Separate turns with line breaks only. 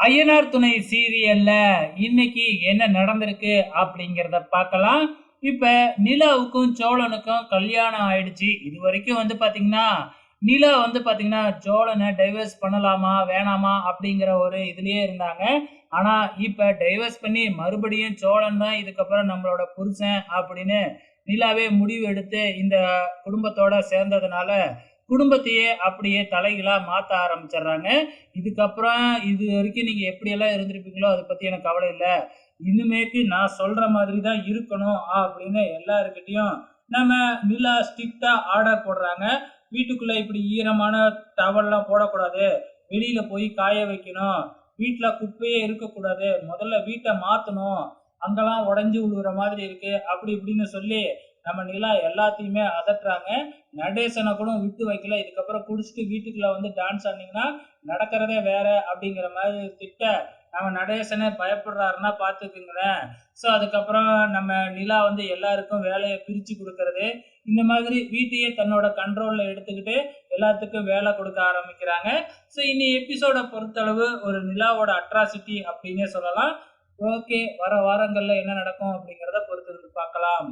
ஐயனார் துணை சீரியல்ல இன்னைக்கு என்ன நடந்திருக்கு அப்படிங்கிறத பார்க்கலாம். இப்ப நிலாவுக்கும் சோழனுக்கும் கல்யாணம் ஆயிடுச்சு. இதுவரைக்கும் பாத்தீங்கன்னா, நிலா பாத்தீங்கன்னா சோழனை டைவர்ஸ் பண்ணலாமா வேணாமா அப்படிங்கிற ஒரு இதுலயே இருந்தாங்க. ஆனா இப்ப டைவர்ஸ் பண்ணி மறுபடியும் சோழன் தான் இதுக்கப்புறம் நம்மளோட புருஷன் அப்படின்னு நிலாவே முடிவு எடுத்து இந்த குடும்பத்தோட சேர்ந்ததுனால குடும்பத்தையே அப்படியே தலைகீழா மாத்த ஆரம்பிச்சிடுறாங்க. இதுக்கப்புறம் இது வரைக்கும் நீங்க எப்படியெல்லாம் இருந்திருப்பீங்களோ அதை பத்தி எனக்கு கவலை இல்லை. இனிமேக்கு நான் சொல்ற மாதிரி தான் இருக்கணும் அப்படின்னு எல்லாருக்கிட்டையும் நம்ம நிலா ஸ்ட்ரிக்டா ஆர்டர் போடுறாங்க. வீட்டுக்குள்ள இப்படி ஈரமான டவல்லாம் போடக்கூடாது, வெளியில போய் காய வைக்கணும், வீட்டுல குப்பையே இருக்கக்கூடாது, முதல்ல வீட்டை மாத்தணும், அங்கெல்லாம் உடைஞ்சு விழுகிற மாதிரி இருக்கு அப்படி இப்படின்னு சொல்லி நம்ம நிலா எல்லாத்தையுமே அதட்டுறாங்க. நடேசனை கூட விட்டு வைக்கல. இதுக்கப்புறம் குடிச்சிட்டு வீட்டுக்குள்ள டான்ஸ் ஆடினீங்கன்னா நடக்கிறதே வேற அப்படிங்கிற மாதிரி திட்ட நம்ம நடேசனை பயப்படுறாருன்னா பார்த்துக்குங்களேன். ஸோ அதுக்கப்புறம் நம்ம நிலா எல்லாருக்கும் வேலையை பிரித்து கொடுக்கறது, இந்த மாதிரி வீட்டையே தன்னோட கண்ட்ரோல்ல எடுத்துக்கிட்டு எல்லாத்துக்கும் வேலை கொடுக்க ஆரம்பிக்கிறாங்க. ஸோ இனி எபிசோட பொறுத்தளவு ஒரு நிலாவோட அட்ராசிட்டி அப்படின்னே சொல்லலாம். ஓகே, வர வாரங்கள்ல என்ன நடக்கும் அப்படிங்கிறத பொறுத்து பார்க்கலாம்.